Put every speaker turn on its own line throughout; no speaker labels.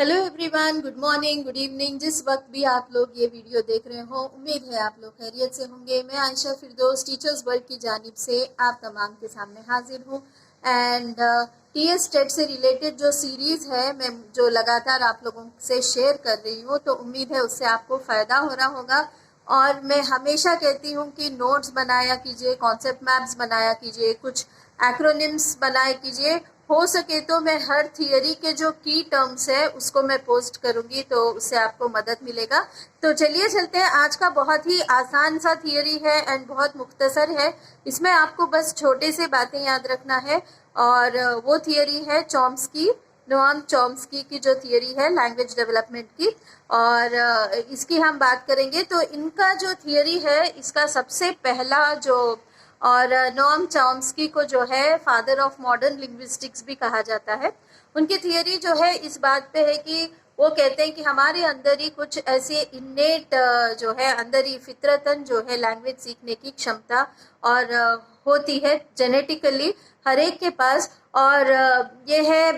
Hello everyone, good morning, good evening. जिस वक्त भी आप लोग ये वीडियो देख रहे हो, उम्मीद है आप लोग खैरियत से होंगे। मैं आयशा फिरदौस टीचर्स वर्ल्ड की जानिब से आप तमाम के सामने हाजिर हूँ। एंड टीएस टेट से रिलेटेड जो सीरीज़ है, मैं जो लगातार आप लोगों से शेयर कर रही हूँ, तो उम्मीद है उससे आपको फ़ायदा हो रहा होगा। और मैं हमेशा कहती हूँ कि नोट्स बनाया कीजिए, कॉन्सेप्ट मैप्स बनाया कीजिए, कुछ एक्रोनिम्स बनाए कीजिए। हो सके तो मैं हर थियरी के जो की टर्म्स है उसको मैं पोस्ट करूंगी, तो उससे आपको मदद मिलेगा। तो चलिए चलते हैं। आज का बहुत ही आसान सा थियरी है एंड बहुत मुख्तसर है। इसमें आपको बस छोटे से बातें याद रखना है। और वो थियरी है चॉम्स्की, नोआम चॉम्स्की की जो थियरी है लैंग्वेज डेवलपमेंट की। और इसकी हम बात करेंगे। तो इनका जो थियरी है, इसका सबसे पहला जो, और नोआम चॉम्स्की को जो है फादर ऑफ मॉडर्न लिंग्विस्टिक्स भी कहा जाता है। उनकी थियरी जो है इस बात पे है कि वो कहते हैं कि हमारे अंदर ही कुछ ऐसे इन्नेट जो है, अंदर ही फितरतन जो है लैंग्वेज सीखने की क्षमता और होती है जेनेटिकली हर एक के पास। और ये है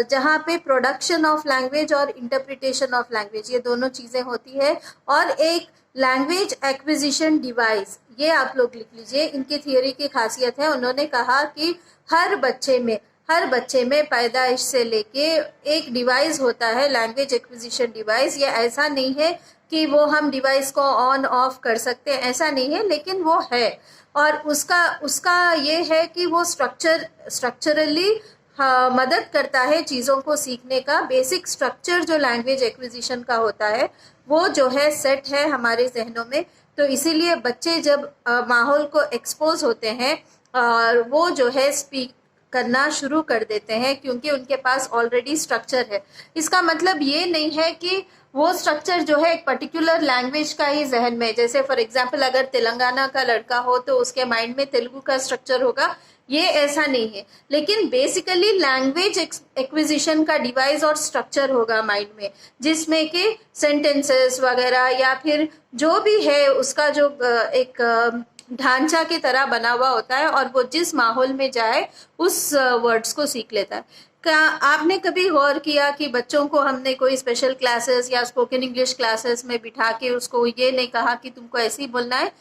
जहाँ पे प्रोडक्शन ऑफ लैंग्वेज और इंटरप्रिटेशन ऑफ लैंग्वेज, ये दोनों चीज़ें होती है। और एक लैंग्वेज एक्विजिशन डिवाइस, ये आप लोग लिख लीजिए। इनकी थियरी की खासियत है, उन्होंने कहा कि हर बच्चे में पैदाइश से लेके एक डिवाइस होता है, लैंग्वेज एक्विजिशन डिवाइस। ये ऐसा नहीं है कि वो हम डिवाइस को ऑन ऑफ कर सकते हैं, ऐसा नहीं है, लेकिन वो है। और उसका ये है कि वो स्ट्रक्चरली मदद करता है चीज़ों को सीखने का। बेसिक स्ट्रक्चर जो लैंग्वेज एक्विजिशन का होता है वो जो है सेट है हमारे जहनों में। तो इसीलिए बच्चे जब माहौल को एक्सपोज होते हैं और वो जो है स्पीक करना शुरू कर देते हैं, क्योंकि उनके पास ऑलरेडी स्ट्रक्चर है। इसका मतलब ये नहीं है कि वो स्ट्रक्चर जो है एक पर्टिकुलर लैंग्वेज का ही जहन में, जैसे फॉर एग्जांपल अगर तेलंगाना का लड़का हो तो उसके माइंड में तेलुगु का स्ट्रक्चर होगा, ये ऐसा नहीं है। लेकिन बेसिकली लैंग्वेज एक्विजिशन का डिवाइस और स्ट्रक्चर होगा माइंड में, जिसमें कि सेंटेंसेस वगैरह या फिर जो भी है उसका जो एक ढांचा की तरह बना हुआ होता है, और वो जिस माहौल में जाए उस वर्ड्स को सीख लेता है। क्या आपने कभी गौर किया कि बच्चों को हमने कोई स्पेशल क्लासेस या स्पोकन इंग्लिश क्लासेस में बिठा के उसको ये नहीं कहा कि तुमको ऐसे ही बोलना है।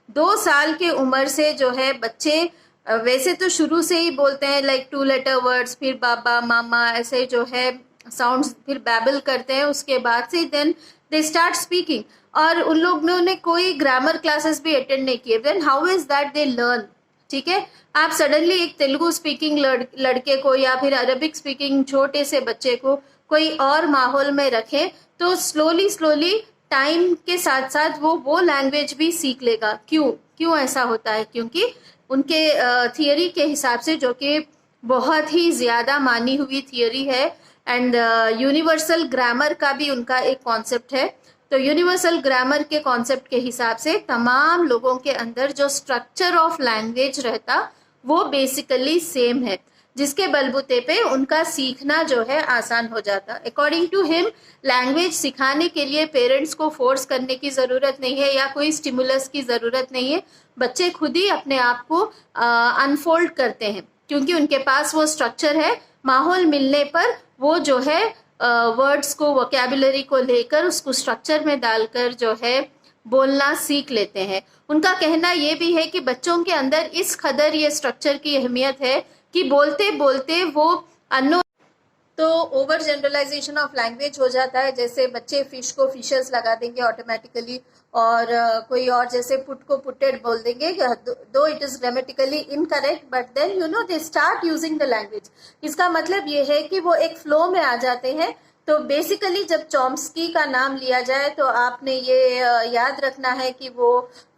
2 साल की उम्र से जो है बच्चे वैसे तो शुरू से ही बोलते हैं, लाइक 2 लेटर वर्ड्स, फिर बाबा मामा ऐसे जो है साउंड्स, फिर बैबल करते हैं, उसके बाद से देन दे स्टार्ट स्पीकिंग। और उन लोगों ने कोई ग्रामर क्लासेस भी अटेंड नहीं किए। Then how is that they learn? ठीक है, आप सडनली एक तेलुगु स्पीकिंग लड़के को या फिर अरबिक स्पीकिंग छोटे से बच्चे को कोई और माहौल में रखें, तो स्लोली टाइम के साथ साथ वो लैंग्वेज भी सीख लेगा। क्यों ऐसा होता है? क्योंकि उनके थियरी के हिसाब से, जो कि बहुत ही ज़्यादा मानी हुई थियरी है, एंड यूनिवर्सल ग्रामर का भी उनका एक कॉन्सेप्ट है। तो यूनिवर्सल ग्रामर के कॉन्सेप्ट के हिसाब से तमाम लोगों के अंदर जो स्ट्रक्चर ऑफ लैंग्वेज रहता वो बेसिकली सेम है, जिसके बलबूते पे उनका सीखना जो है आसान हो जाता। अकॉर्डिंग टू हिम, लैंग्वेज सिखाने के लिए पेरेंट्स को फोर्स करने की ज़रूरत नहीं है या कोई स्टिमुलस की ज़रूरत नहीं है। बच्चे खुद ही अपने आप को अनफोल्ड करते हैं, क्योंकि उनके पास वो स्ट्रक्चर है। माहौल मिलने पर वो जो है वर्ड्स को, वोकैबुलरी को लेकर उसको स्ट्रक्चर में डालकर जो है बोलना सीख लेते हैं। उनका कहना ये भी है कि बच्चों के अंदर इस कदर ये स्ट्रक्चर की अहमियत है कि बोलते बोलते वो अनो तो ओवर जनरलाइजेशन ऑफ लैंग्वेज हो जाता है। जैसे बच्चे फिश को फिशर्स लगा देंगे ऑटोमेटिकली, और कोई और जैसे पुट को पुटेड बोल देंगे, though it is grammatically incorrect, but then they start using the language. इसका मतलब ये है कि वो एक फ्लो में आ जाते हैं। तो बेसिकली जब चॉम्स्की का नाम लिया जाए तो आपने ये याद रखना है कि वो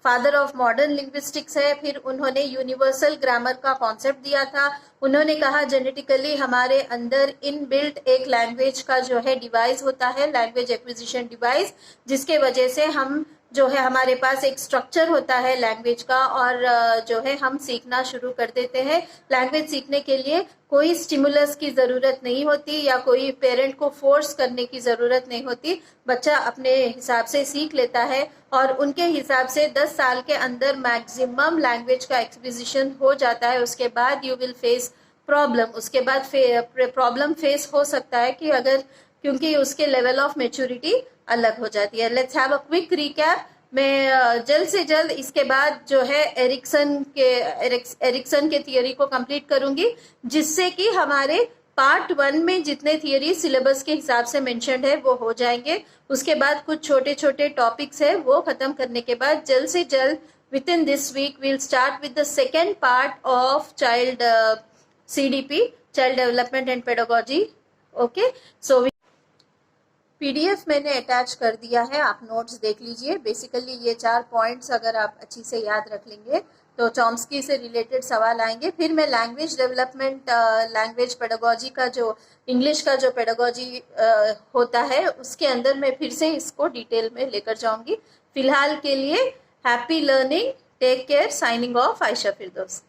फादर ऑफ मॉडर्न लिंग्विस्टिक्स है। फिर उन्होंने यूनिवर्सल ग्रामर का कॉन्सेप्ट दिया था। उन्होंने कहा जेनेटिकली हमारे अंदर इनबिल्ट एक लैंग्वेज का जो है डिवाइस होता है, लैंग्वेज एक्विजिशन डिवाइस, जिसके वजह से हम जो है हमारे पास एक स्ट्रक्चर होता है लैंग्वेज का, और जो है हम सीखना शुरू कर देते हैं। लैंग्वेज सीखने के लिए कोई स्टिमुलस की ज़रूरत नहीं होती या कोई पेरेंट को फोर्स करने की ज़रूरत नहीं होती। बच्चा अपने हिसाब से सीख लेता है, और उनके हिसाब से 10 साल के अंदर मैक्सिमम लैंग्वेज का एक्विजिशन हो जाता है। उसके बाद यू विल फेस प्रॉब्लम। उसके बाद प्रॉब्लम फेस हो सकता है कि अगर, क्योंकि उसके लेवल ऑफ मेच्योरिटी अलग हो जाती है। Let's have a quick recap. मैं जल्द से जल्द इसके बाद जो है एरिक्सन के थियरी को कंप्लीट करूंगी, जिससे कि हमारे पार्ट 1 में जितने थियरी सिलेबस के हिसाब से मेंशन्ड है वो हो जाएंगे। उसके बाद कुछ छोटे छोटे टॉपिक्स है वो खत्म करने के बाद जल्द से जल्द within this week we'll start with the second part of child CDP, child development and pedagogy. Okay, so PDF मैंने अटैच कर दिया है, आप नोट्स देख लीजिए। बेसिकली ये 4 पॉइंट्स अगर आप अच्छी से याद रख लेंगे तो चॉम्स्की से रिलेटेड सवाल आएंगे। फिर मैं लैंग्वेज डेवलपमेंट, लैंग्वेज पेडागोजी का जो इंग्लिश का जो पेडागोजी होता है उसके अंदर मैं फिर से इसको डिटेल में लेकर जाऊंगी। फिलहाल के लिए happy learning, take care, signing off, Ayesha फिरदौस।